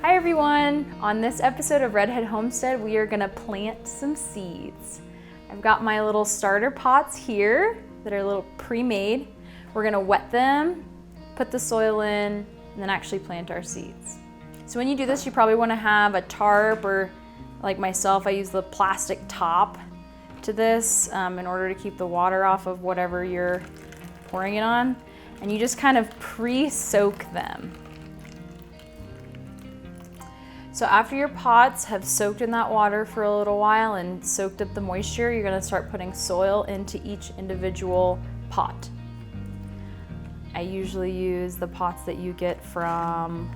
Hi everyone! On this episode of Redhead Homestead, we are gonna plant some seeds. I've got my little starter pots here that are a little pre-made. We're gonna wet them, put the soil in, and then actually plant our seeds. So when you do this, you probably wanna have a tarp, or like myself, I use the plastic top to this in order to keep the water off of whatever you're pouring it on. And you just kind of pre-soak them. So after your pots have soaked in that water for a little while and soaked up the moisture, you're gonna start putting soil into each individual pot. I usually use the pots that you get from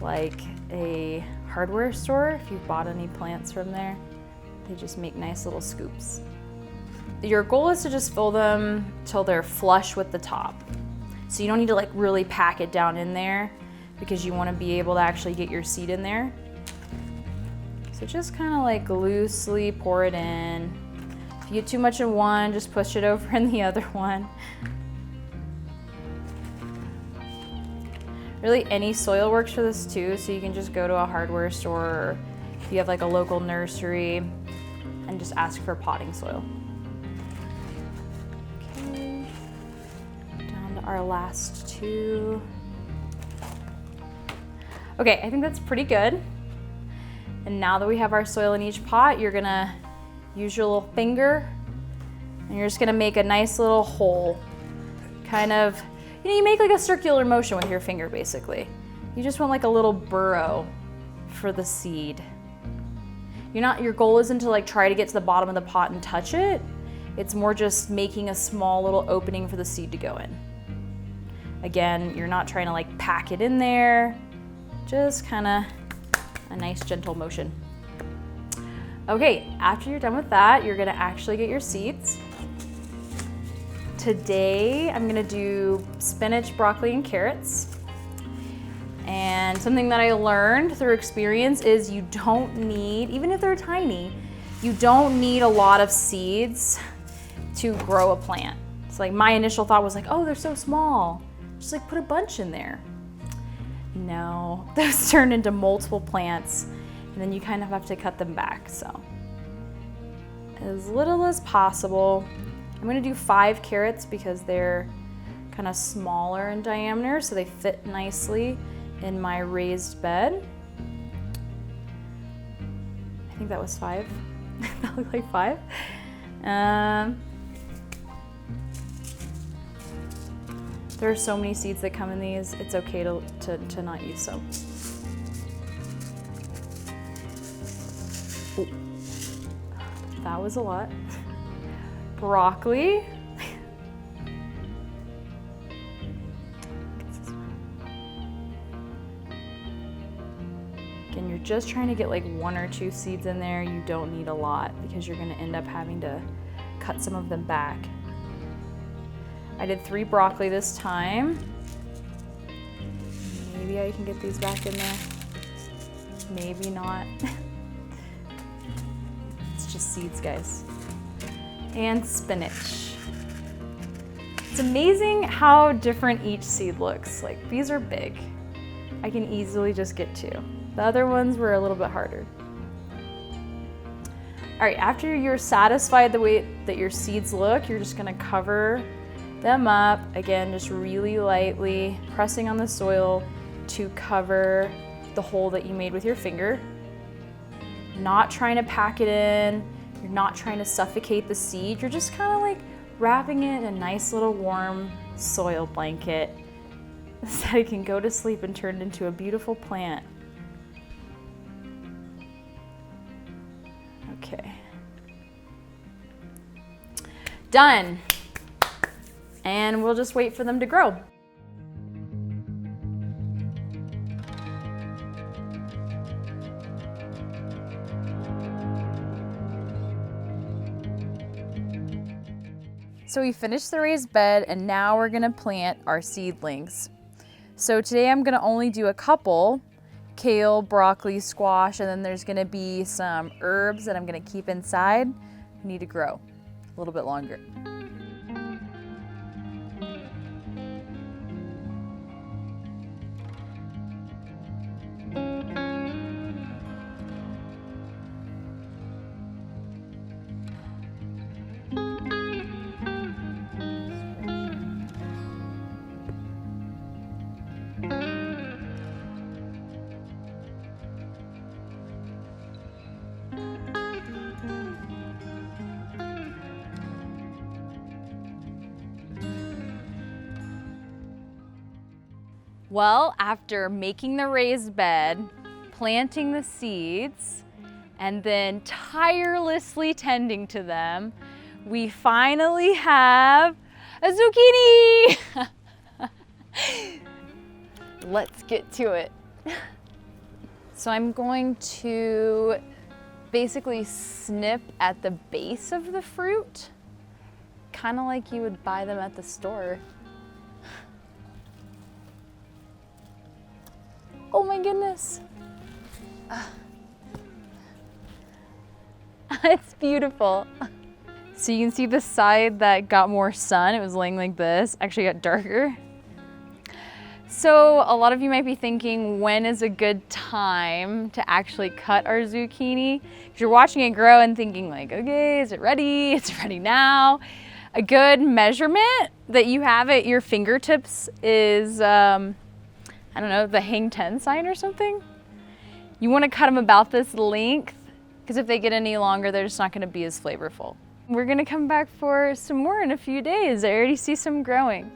like a hardware store. If you've bought any plants from there, they just make nice little scoops. Your goal is to just fill them till they're flush with the top. So you don't need to like really pack it down in there because you wanna be able to actually get your seed in there. So just kind of like loosely pour it in. If you get too much in one, just push it over in the other one. Really any soil works for this too, so you can just go to a hardware store, or if you have like a local nursery, and just ask for potting soil. Okay, down to our last two. Okay, I think that's pretty good. And now that we have our soil in each pot, you're gonna use your little finger and you're just gonna make a nice little hole. Kind of, you make like a circular motion with your finger basically. You just want like a little burrow for the seed. Your goal isn't to like try to get to the bottom of the pot and touch it. It's more just making a small little opening for the seed to go in. Again, you're not trying to like pack it in there, just kinda a nice gentle motion. Okay, after you're done with that, you're gonna actually get your seeds. Today, I'm gonna do spinach, broccoli, and carrots. And something that I learned through experience is you don't need, even if they're tiny, you don't need a lot of seeds to grow a plant. So like my initial thought was like, oh, they're so small. Just like put a bunch in there. No, those turn into multiple plants and then you kind of have to cut them back. So as little as possible. I'm gonna do 5 carrots because they're kind of smaller in diameter, so they fit nicely in my raised bed. I think that was 5. That looked like 5. There are so many seeds that come in these, it's okay to not use some. Ooh. That was a lot. Broccoli. Again, you're just trying to get like 1 or 2 seeds in there. You don't need a lot because you're gonna end up having to cut some of them back. I did 3 broccoli this time. Maybe I can get these back in there. Maybe not. It's just seeds, guys. And spinach. It's amazing how different each seed looks. Like these are big. I can easily just get 2. The other ones were a little bit harder. All right, after you're satisfied the way that your seeds look, you're just gonna cover them up. Again, just really lightly pressing on the soil to cover the hole that you made with your finger. Not trying to pack it in. You're not trying to suffocate the seed. You're just kind of like wrapping it in a nice little warm soil blanket so that it can go to sleep and turn into a beautiful plant. Okay. Done. And we'll just wait for them to grow. So we finished the raised bed and now we're gonna plant our seedlings. So today I'm gonna only do a couple, kale, broccoli, squash, and then there's gonna be some herbs that I'm gonna keep inside. Need to grow a little bit longer. Well, after making the raised bed, planting the seeds, and then tirelessly tending to them, we finally have a zucchini! Let's get to it. So I'm going to basically snip at the base of the fruit, kind of like you would buy them at the store. Oh my goodness. It's beautiful. So you can see the side that got more sun, it was laying like this, actually got darker. So a lot of you might be thinking, when is a good time to actually cut our zucchini? Because you're watching it grow and thinking like, okay, is it ready? It's ready now. A good measurement that you have at your fingertips is, I don't know, the hang 10 sign or something. You want to cut them about this length, because if they get any longer, they're just not going to be as flavorful. We're going to come back for some more in a few days. I already see some growing.